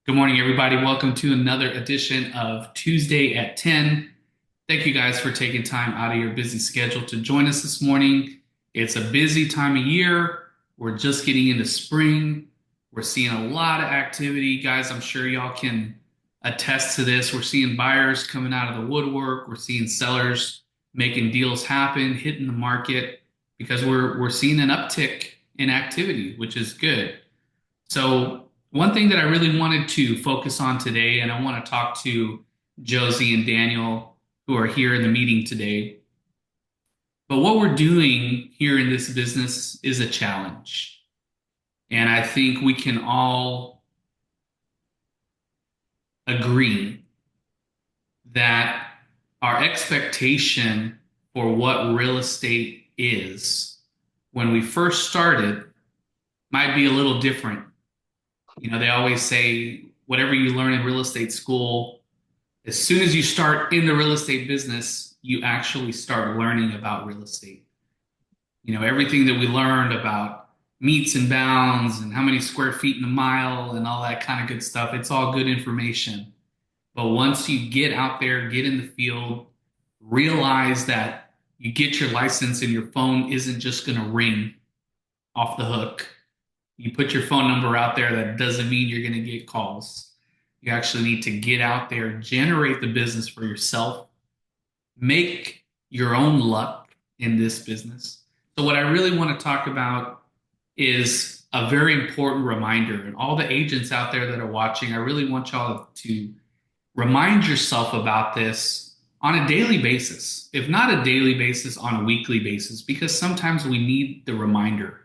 Good morning, everybody. Welcome to another edition of Tuesday at 10. Thank you guys for taking time out of your busy schedule to join us this morning. It's a busy time of year. We're just getting into spring. We're seeing a lot of activity. Guys, I'm sure y'all can attest to this. We're seeing buyers coming out of the woodwork. We're seeing sellers making deals happen, hitting the market because we're seeing an uptick in activity, which is good. So, one thing that I really wanted to focus on today, and I want to talk to Josie and Daniel, who are here in the meeting today. But what we're doing here in this business is a challenge. And I think we can all agree that our expectation for what real estate is when we first started might be a little different. They always say whatever you learn in real estate school, as soon as you start in the real estate business, you actually start learning about real estate. Everything that we learned about meets and bounds and how many square feet in a mile and all that kind of good stuff, it's all good information. But once you get out there, get in the field, realize that you get your license and your phone isn't just going to ring off the hook. You put your phone number out there, that doesn't mean you're going to get calls. You actually need to get out there, generate the business for yourself, make your own luck in this business. So, what I really want to talk about is a very important reminder. And all the agents out there that are watching, I really want y'all to remind yourself about this on a daily basis, if not a daily basis, on a weekly basis, because sometimes we need the reminder.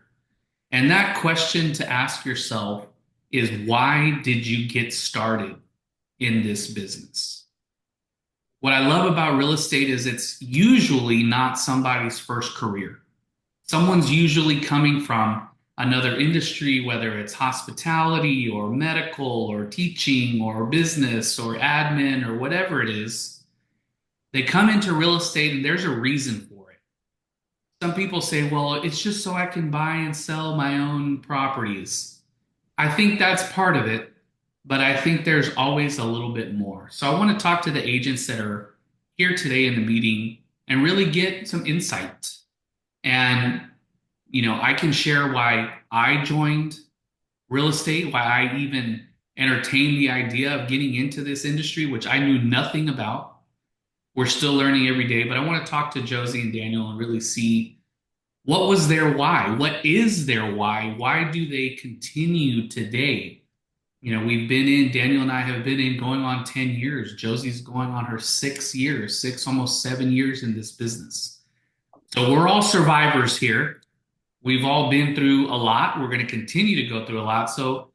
And that question to ask yourself is, why did you get started in this business? What I love about real estate is it's usually not somebody's first career. Someone's usually coming from another industry, whether it's hospitality or medical or teaching or business or admin or whatever it is. They come into real estate and there's a reason for it. Some people say, well, it's just so I can buy and sell my own properties. I think that's part of it, but I think there's always a little bit more. So I want to talk to the agents that are here today in the meeting and really get some insight. And, I can share why I joined real estate, why I even entertained the idea of getting into this industry, which I knew nothing about. We're still learning every day, but I want to talk to Josie and Daniel and really see what was their why? What is their why? Why do they continue today? We've been in, Daniel and I have been in going on 10 years. Josie's going on her 6 years, almost 7 years in this business. So we're all survivors here. We've all been through a lot. We're going to continue to go through a lot. So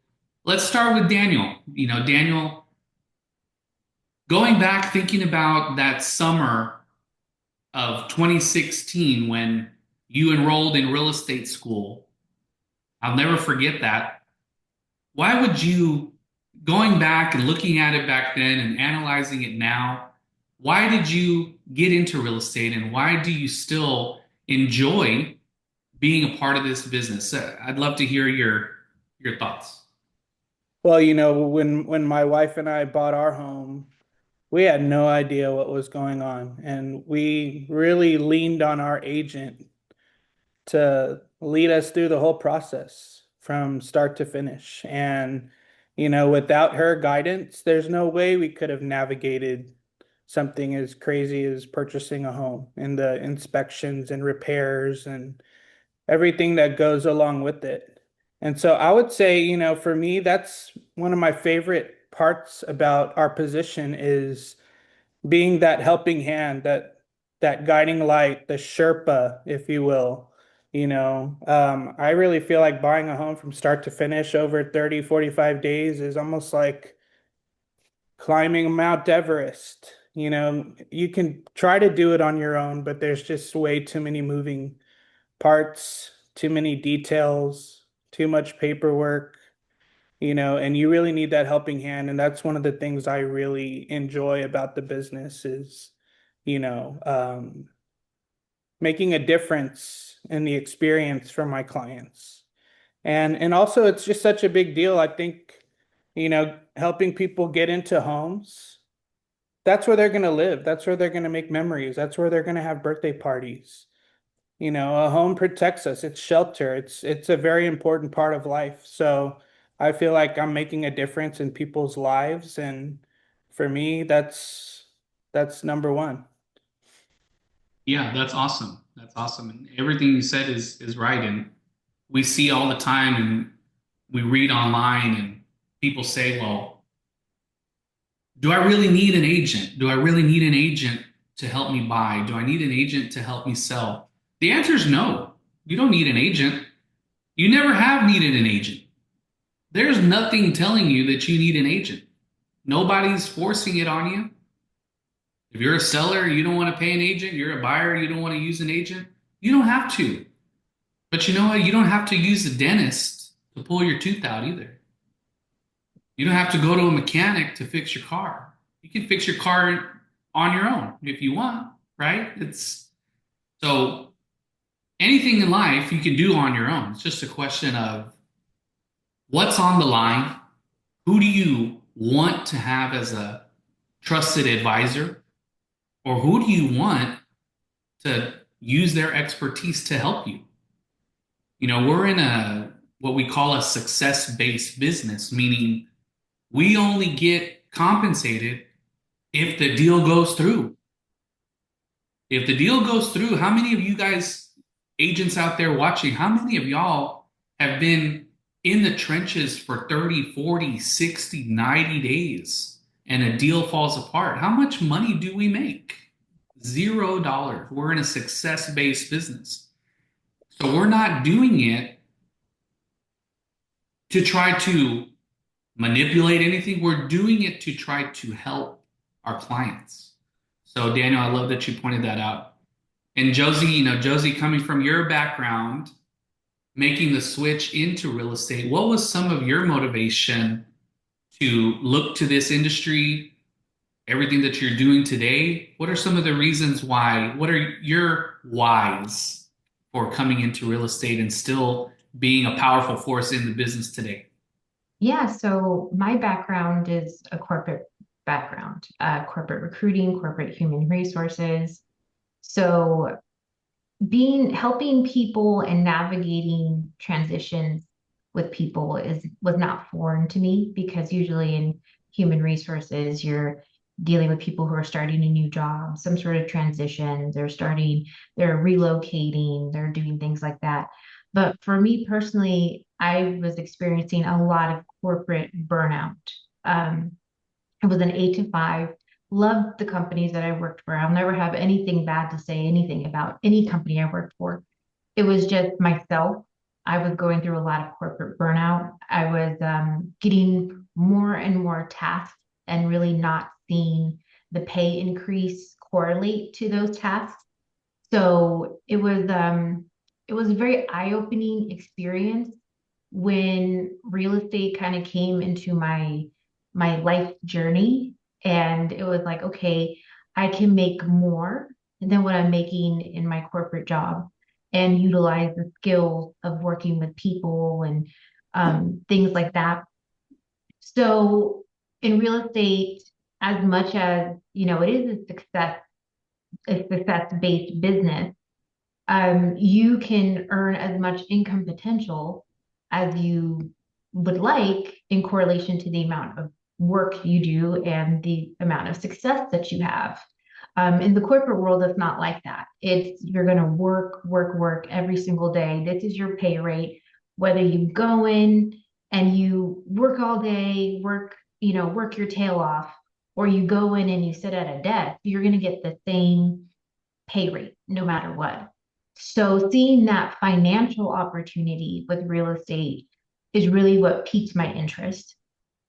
let's start with Daniel. Daniel, going back, thinking about that summer of 2016 when you enrolled in real estate school. I'll never forget that. Why would you, going back and looking at it back then and analyzing it now, why did you get into real estate and why do you still enjoy being a part of this business? I'd love to hear your thoughts. Well, when my wife and I bought our home, we had no idea what was going on, and we really leaned on our agent to lead us through the whole process from start to finish. And, without her guidance, there's no way we could have navigated something as crazy as purchasing a home and the inspections and repairs and everything that goes along with it. And so I would say, for me, that's one of my favorite parts about our position is being that helping hand, that guiding light, the Sherpa, if you will. I really feel like buying a home from start to finish over 30, 45 days is almost like climbing Mount Everest. You can try to do it on your own, but there's just way too many moving parts, too many details, too much paperwork, and you really need that helping hand. And that's one of the things I really enjoy about the business is, you know, um, making a difference in the experience for my clients. And also it's just such a big deal. I think helping people get into homes. That's where they're going to live. That's where they're going to make memories. That's where they're going to have birthday parties. A home protects us. It's shelter. It's a very important part of life. So I feel like I'm making a difference in people's lives, and for me, that's number one. Yeah, that's awesome. That's awesome. And everything you said is right. And we see all the time and we read online and people say, well, do I really need an agent? Do I really need an agent to help me buy? Do I need an agent to help me sell? The answer is no. You don't need an agent. You never have needed an agent. There's nothing telling you that you need an agent. Nobody's forcing it on you. If you're a seller, you don't want to pay an agent. You're a buyer, you don't want to use an agent. You don't have to. But you know what? You don't have to use a dentist to pull your tooth out either. You don't have to go to a mechanic to fix your car. You can fix your car on your own if you want, right? It's so anything in life you can do on your own. It's just a question of what's on the line. Who do you want to have as a trusted advisor? Or who do you want to use their expertise to help you? We're in a what we call a success-based business, meaning we only get compensated if the deal goes through. If the deal goes through, how many of you guys, agents out there watching, how many of y'all have been in the trenches for 30, 40, 60, 90 days and a deal falls apart? How much money do we make? $0. We're in a success based business. So we're not doing it to try to manipulate anything. We're doing it to try to help our clients. So, Daniel, I love that you pointed that out. And Josie, Josie, coming from your background, making the switch into real estate, what was some of your motivation to look to this industry, everything that you're doing today? What are some of the reasons why? What are your whys for coming into real estate and still being a powerful force in the business today? Yeah, so my background is a corporate background, corporate recruiting, corporate human resources. So being helping people and navigating transitions with people is was not foreign to me because usually in human resources you're dealing with people who are starting a new job, some sort of transition, they're relocating, they're doing things like that. But for me personally, I was experiencing a lot of corporate burnout. Um, it was an 8 to 5. Loved the companies that I worked for. I'll never have anything bad to say anything about any company I worked for. It was just myself. I was going through a lot of corporate burnout. I was getting more and more tasks and really not seeing the pay increase correlate to those tasks. So it was a very eye-opening experience when real estate kind of came into my life journey, and it was like, okay, I can make more than what I'm making in my corporate job and utilize the skills of working with people and things like that. So in real estate, as much as it is a success-based business, you can earn as much income potential as you would like in correlation to the amount of work you do and the amount of success that you have. In the corporate world, it's not like that. It's you're going to work, work, work every single day. This is your pay rate, whether you go in and you work all day, work your tail off, or you go in and you sit at a desk, you're going to get the same pay rate no matter what. So seeing that financial opportunity with real estate is really what piqued my interest.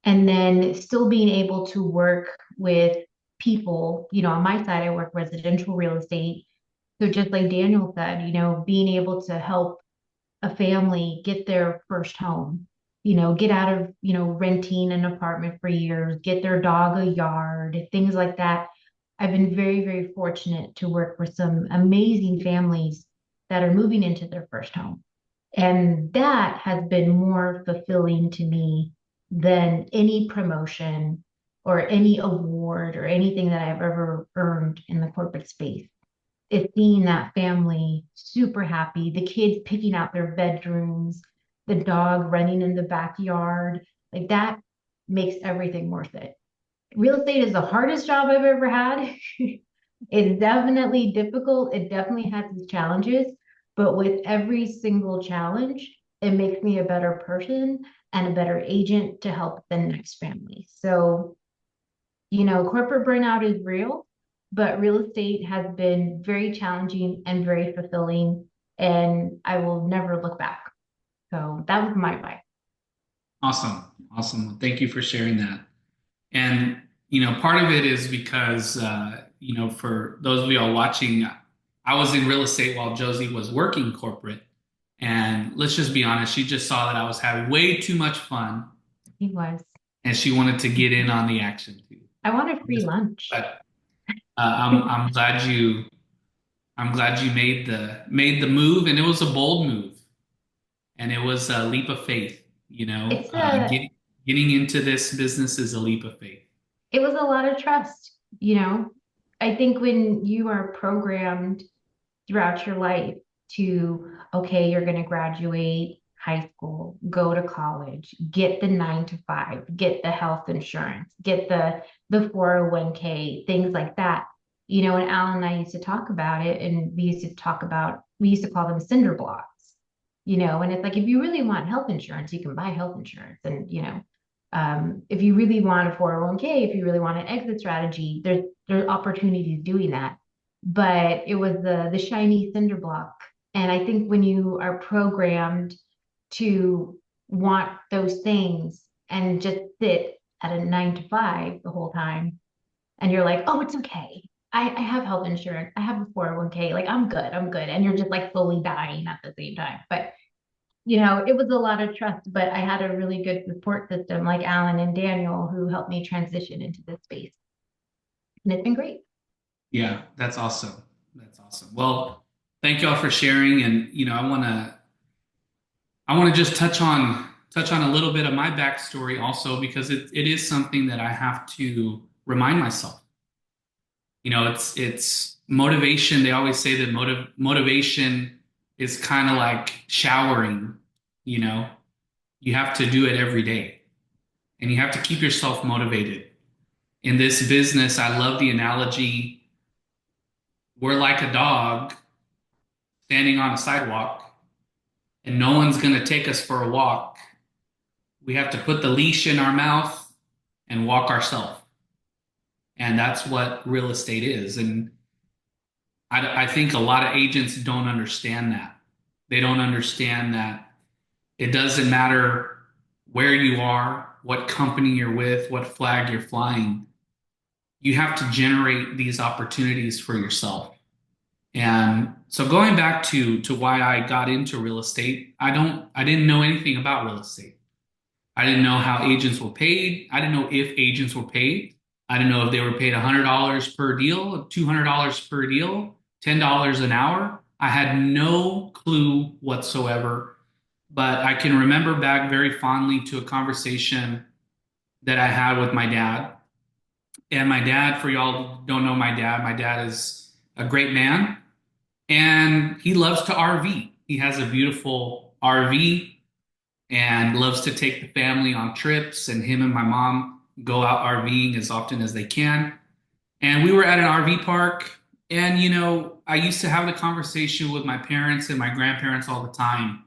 And then still being able to work with people, on my side, I work residential real estate. So just like Daniel said, being able to help a family get their first home, get out of, renting an apartment for years, get their dog a yard, things like that. I've been very, very fortunate to work with some amazing families that are moving into their first home. And that has been more fulfilling to me than any promotion or any award or anything that I've ever earned in the corporate space. It's seeing that family super happy, the kids picking out their bedrooms, the dog running in the backyard. Like that makes everything worth it. Real estate is the hardest job I've ever had. It's definitely difficult. It definitely has its challenges, but with every single challenge, it makes me a better person and a better agent to help the next family. So, corporate burnout is real, but real estate has been very challenging and very fulfilling, and I will never look back. So that was my advice. Awesome. Awesome. Well, thank you for sharing that. And, part of it is because, for those of y'all watching, I was in real estate while Josie was working corporate. And let's just be honest, she just saw that I was having way too much fun He was. and she wanted to get in on the action too. I wanted free lunch. But I'm glad you made the move, and it was a bold move, and it was a leap of faith. It's a Getting into this business is a leap of faith. it was a lot of trust. I think when you are programmed throughout your life to, okay, you're going to graduate high school, go to college, get the 9 to 5, get the health insurance, get the 401k, things like that. And Alan and I used to talk about it, and we used to call them cinder blocks, and it's like if you really want health insurance, you can buy health insurance. And if you really want a 401k, if you really want an exit strategy, there's opportunities doing that. But it was the shiny cinder block. And I think when you are programmed to want those things and just sit at a 9 to 5 the whole time, and you're like, oh, it's okay. I have health insurance. I have a 401k. Like, I'm good. I'm good. And you're just like slowly dying at the same time. But it was a lot of trust, but I had a really good support system like Alan and Daniel who helped me transition into this space. And it's been great. Yeah, that's awesome. That's awesome. Well, thank y'all for sharing. And I want to just touch on a little bit of my backstory also because it is something that I have to remind myself. It's motivation. They always say that motivation is kind of like showering. You know, you have to do it every day, and you have to keep yourself motivated. In this business, I love the analogy. We're like a dog standing on a sidewalk, and no one's going to take us for a walk. We have to put the leash in our mouth and walk ourselves. And that's what real estate is. And I think a lot of agents don't understand that. They don't understand that it doesn't matter where you are, what company you're with, what flag you're flying. You have to generate these opportunities for yourself. And so going back to why I got into real estate, I didn't know anything about real estate. I didn't know how agents were paid. I didn't know if agents were paid. I didn't know if they were paid $100 per deal, $200 per deal, $10 an hour. I had no clue whatsoever. But I can remember back very fondly to a conversation that I had with my dad. And my dad, for y'all who don't know my dad is a great man and he loves to RV. He has a beautiful RV and loves to take the family on trips. And him and my mom go out RVing as often as they can. And we were at an RV park. And, I used to have the conversation with my parents and my grandparents all the time.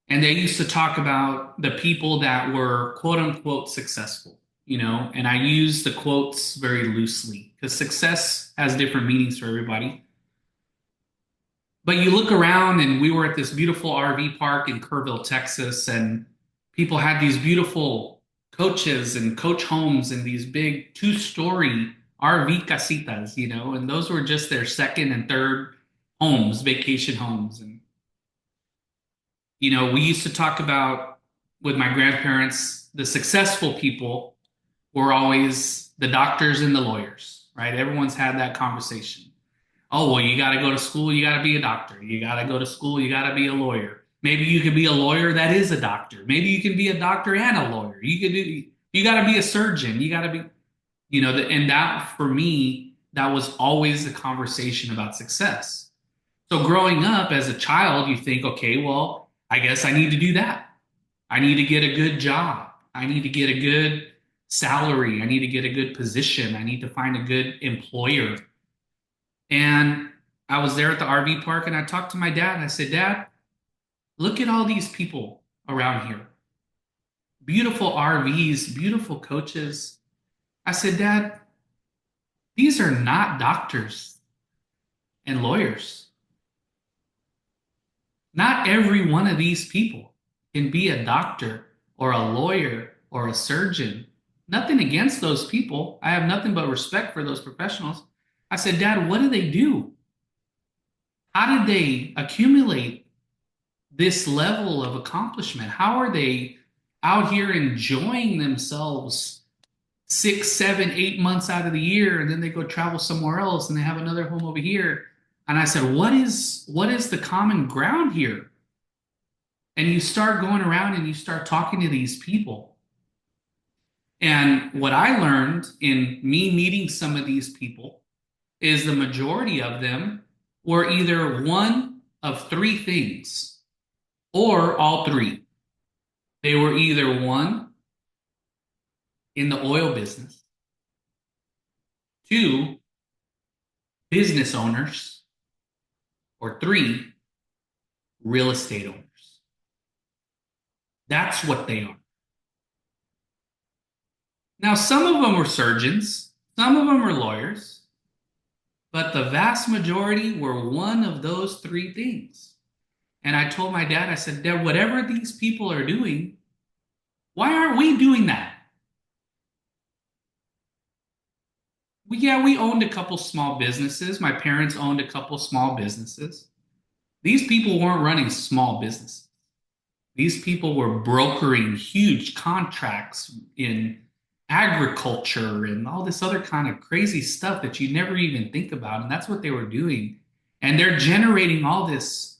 And they used to talk about the people that were quote unquote successful, and I use the quotes very loosely because success has different meanings for everybody. But you look around, and we were at this beautiful RV park in Kerrville, Texas, and people had these beautiful coaches and coach homes and these big 2-story RV casitas, and those were just their second and third homes, vacation homes. And, we used to talk about with my grandparents, the successful people were always the doctors and the lawyers, right? Everyone's had that conversation. Oh, well, you got to go to school, you got to be a doctor. You got to go to school, you got to be a lawyer. Maybe you could be a lawyer that is a doctor. Maybe you can be a doctor and a lawyer. You got to be a surgeon. You got to be, and that for me, that was always a conversation about success. So growing up as a child, you think, okay, well, I guess I need to do that. I need to get a good job. I need to get a good salary. I need to get a good position. I need to find a good employer. And I was there at the RV park and I talked to my dad and I said, Dad, look at all these people around here. Beautiful RVs, beautiful coaches. I said, Dad, these are not doctors and lawyers. Not every one of these people can be a doctor or a lawyer or a surgeon. Nothing against those people. I have nothing but respect for those professionals. I said, Dad, what do they do? How did they accumulate this level of accomplishment? How are they out here enjoying themselves 6, 7, 8 months out of the year, and then they go travel somewhere else and they have another home over here? And I said, what is the common ground here? And you start going around and you start talking to these people. And what I learned in me meeting some of these people is the majority of them were either one of three things or all three. They were either one, in the oil business, two, business owners, or three, real estate owners. That's what they are. Now, some of them were surgeons, some of them were lawyers, but the vast majority were one of those three things. And I told my dad, I said, Dad, whatever these people are doing, why aren't we doing that? We owned a couple small businesses. My parents owned a couple small businesses. These people weren't running small businesses. These people were brokering huge contracts in agriculture and all this other kind of crazy stuff that you never even think about. And that's what they were doing. And they're generating all this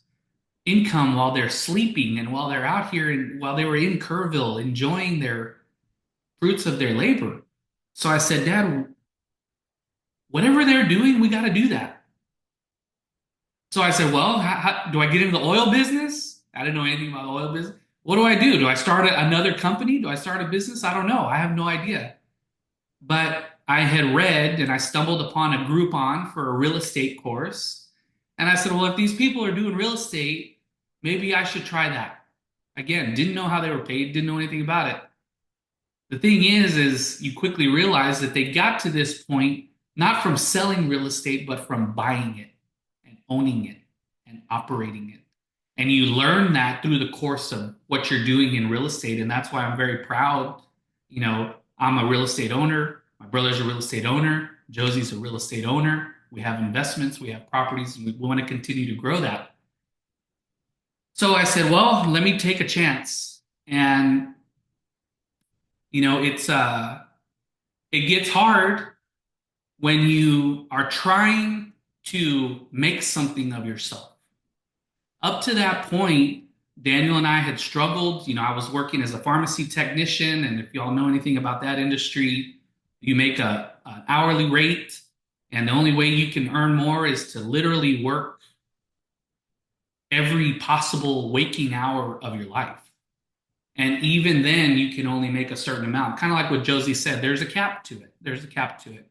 income while they're sleeping and while they're out here and while they were in Kerrville enjoying their fruits of their labor. So I said, Dad, whatever they're doing, we got to do that. So I said, well, do I get into the oil business? I didn't know anything about the oil business. What do I do? Do I start another company? Do I start a business? I don't know. I have no idea. But I had read and I stumbled upon a Groupon for a real estate course. And I said, well, if these people are doing real estate, maybe I should try that. Again, didn't know how they were paid, didn't know anything about it. The thing is you quickly realize that they got to this point not from selling real estate, but from buying it and owning it and operating it. And you learn that through the course of what you're doing in real estate. And that's why I'm very proud. I'm a real estate owner. My brother's a real estate owner. Josie's a real estate owner. We have investments, we have properties, and we want to continue to grow that. So I said, well, let me take a chance. And, it gets hard when you are trying to make something of yourself. Up to that point, Daniel and I had struggled. I was working as a pharmacy technician, and if y'all know anything about that industry, you make an hourly rate, and the only way you can earn more is to literally work every possible waking hour of your life. And even then, you can only make a certain amount. Kind of like what Josie said, there's a cap to it. There's a cap to it.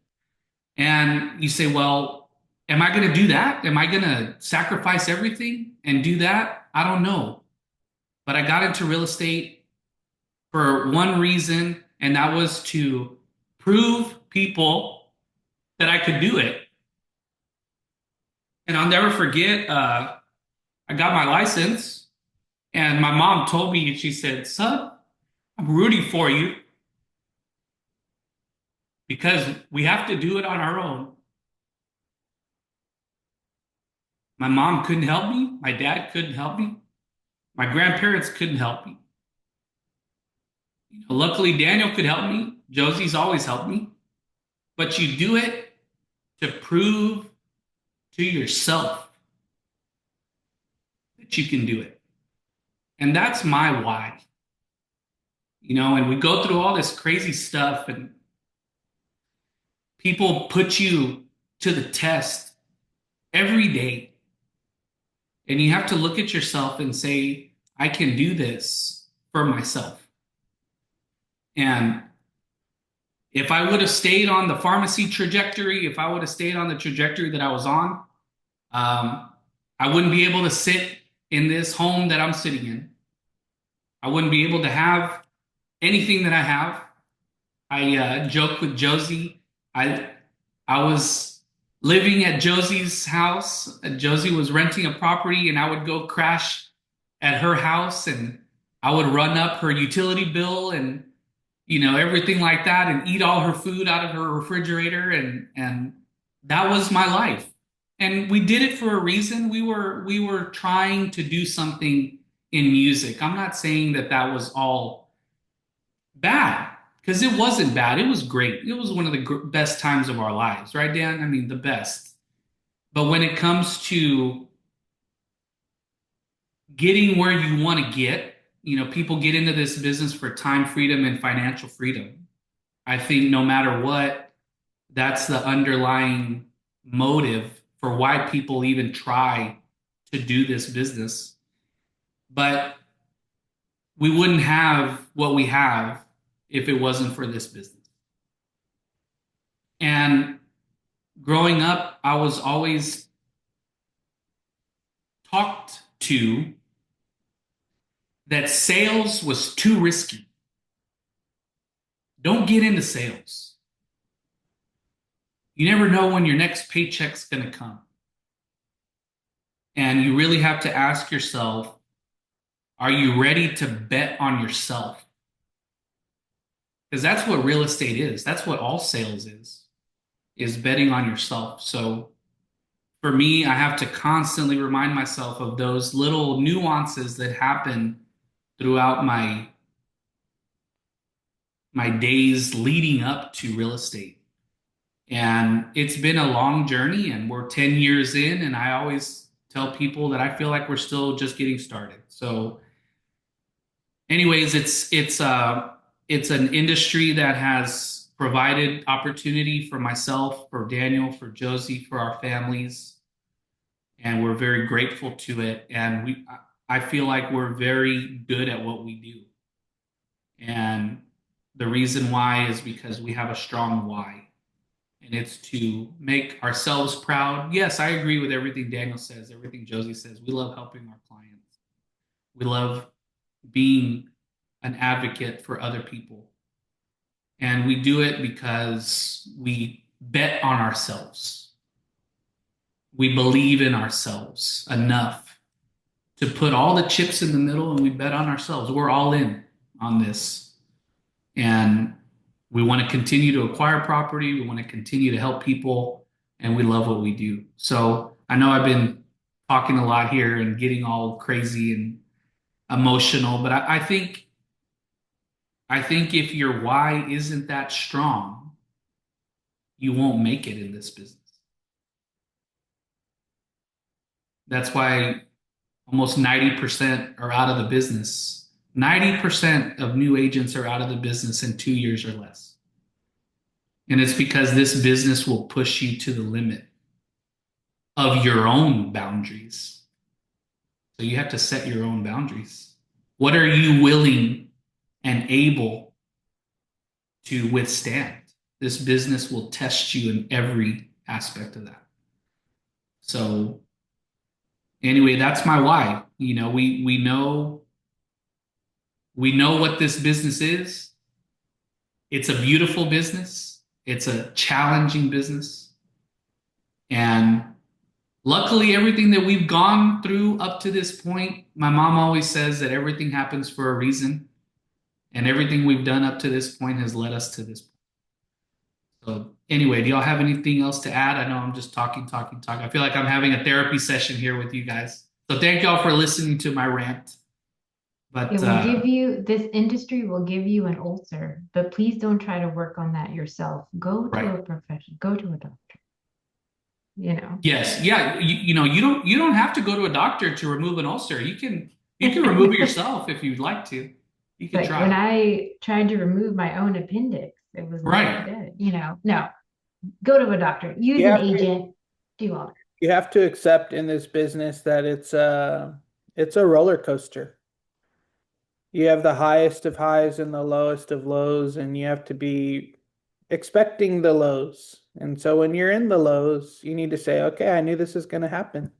And you say, well, am I going to do that? Am I going to sacrifice everything and do that? I don't know. But I got into real estate for one reason, and that was to prove people that I could do it. And I'll never forget, I got my license, and my mom told me, she said, son, I'm rooting for you because we have to do it on our own. My mom couldn't help me. My dad couldn't help me. My grandparents couldn't help me. Luckily, Daniel could help me. Josie's always helped me. But you do it to prove to yourself that you can do it. And that's my why. And we go through all this crazy stuff, and people put you to the test every day. And you have to look at yourself and say, I can do this for myself. And if I would have stayed on the pharmacy trajectory, if I would have stayed on the trajectory that I was on, um, I wouldn't be able to sit in this home that I'm sitting in. I wouldn't be able to have anything that I have. I joke with Josie. I I was living at Josie's house. Josie was renting a property, and I would go crash at her house, and I would run up her utility bill and everything like that, and eat all her food out of her refrigerator, and that was my life. And we did it for a reason. We were trying to do something in music. I'm not saying that that was all bad, because it wasn't bad. It was great. It was one of the best times of our lives, right, Dan? I mean, the best. But when it comes to getting where you want to get, people get into this business for time freedom and financial freedom. I think no matter what, that's the underlying motive for why people even try to do this business. But we wouldn't have what we have if it wasn't for this business. And growing up, I was always talked to that sales was too risky. Don't get into sales. You never know when your next paycheck's going to come. And you really have to ask yourself, are you ready to bet on yourself? Because that's what real estate is. That's what all sales is betting on yourself. So for me, I have to constantly remind myself of those little nuances that happen throughout my days leading up to real estate. And it's been a long journey, and we're 10 years in, and I always tell people that I feel like we're still just getting started. So anyways, it's an industry that has provided opportunity for myself, for Daniel, for Josie, for our families, and we're very grateful to it. And I feel like we're very good at what we do. And the reason why is because we have a strong why, and it's to make ourselves proud. Yes, I agree with everything Daniel says, everything Josie says. We love helping our clients. We love being an advocate for other people. And we do it because we bet on ourselves. We believe in ourselves enough to put all the chips in the middle, and we bet on ourselves. We're all in on this. And we want to continue to acquire property. We want to continue to help people, and we love what we do. So I know I've been talking a lot here and getting all crazy and emotional, but I think if your why isn't that strong, you won't make it in this business. That's why almost 90% are out of the business. 90% of new agents are out of the business in 2 years or less. And it's because this business will push you to the limit of your own boundaries. So you have to set your own boundaries. What are you willing and able to withstand? This business will test you in every aspect of that. So anyway, that's my why. We know what this business is. It's a beautiful business. It's a challenging business. And luckily, everything that we've gone through up to this point, my mom always says that everything happens for a reason. And everything we've done up to this point has led us to this point. So anyway, do y'all have anything else to add? I know I'm just talking. I feel like I'm having a therapy session here with you guys. So thank y'all for listening to my rant. But It will give you, this industry will give you an ulcer, but please don't try to work on that yourself. Go to right. a professional, go to a doctor. Yes, yeah. You don't have to go to a doctor to remove an ulcer. You can You can remove it yourself if you'd like to. You can Like when try. I tried to remove my own appendix, it was not Right. good. No, go to a doctor, use You an have to agent, do all that. you have to accept in this business that it's a roller coaster. You have the highest of highs and the lowest of lows, and you have to be expecting the lows. And so when you're in the lows, you need to say, okay, I knew this is going to happen.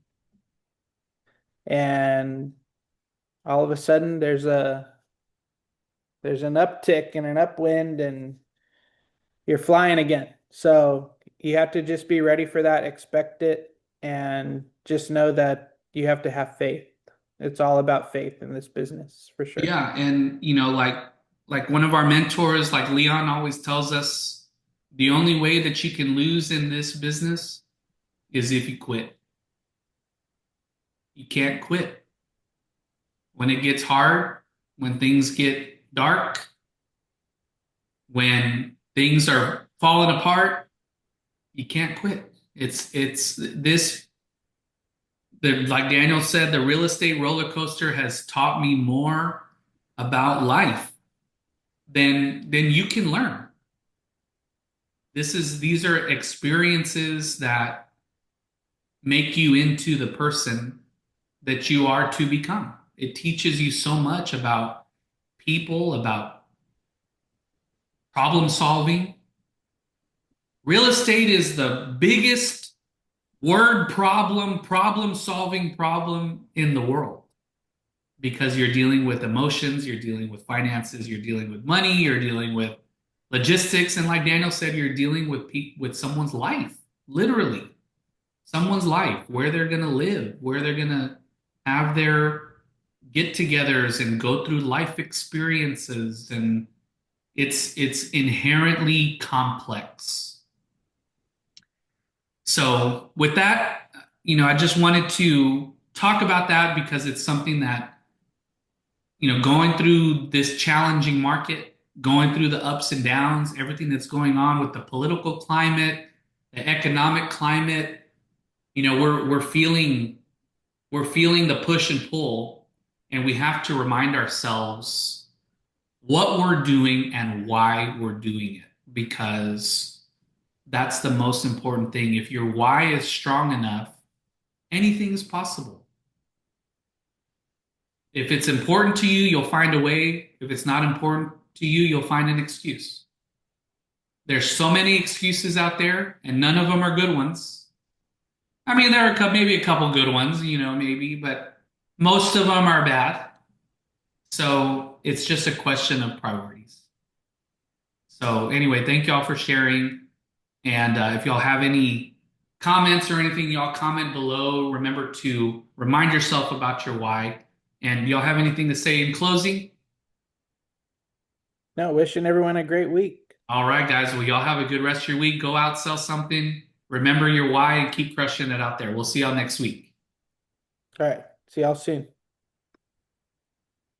And all of a sudden there's an uptick and an upwind and you're flying again. So you have to just be ready for that, expect it, and just know that you have to have faith. It's all about faith in this business for sure. Yeah, and like one of our mentors, like Leon always tells us, the only way that you can lose in this business is if you quit. You can't quit. When it gets hard, when things get dark, when things are falling apart, you can't quit. It's this the like Daniel said, the real estate roller coaster has taught me more about life than you can learn. These are experiences that make you into the person that you are to become. It teaches you so much about people, about problem solving. Real estate is the biggest problem solving problem in the world because you're dealing with emotions, you're dealing with finances, you're dealing with money, you're dealing with logistics, and like Daniel said, you're dealing with someone's life, literally someone's life, where they're going to live, where they're going to have their get-togethers and go through life experiences, and it's inherently complex. So with that, I just wanted to talk about that because it's something that, going through this challenging market, going through the ups and downs, everything that's going on with the political climate, the economic climate, we're feeling the push and pull, and we have to remind ourselves what we're doing and why we're doing it because that's the most important thing. If your why is strong enough, anything is possible. If it's important to you, you'll find a way. If it's not important to you, you'll find an excuse. There's so many excuses out there, and none of them are good ones. I mean, there are maybe a couple good ones, maybe, but most of them are bad. So it's just a question of priorities. So, anyway, thank y'all for sharing. And if y'all have any comments or anything, y'all comment below. Remember to remind yourself about your why. And y'all have anything to say in closing? No, wishing everyone a great week. All right, guys. Well, y'all have a good rest of your week. Go out, sell something. Remember your why and keep crushing it out there. We'll see y'all next week. All right. See y'all soon.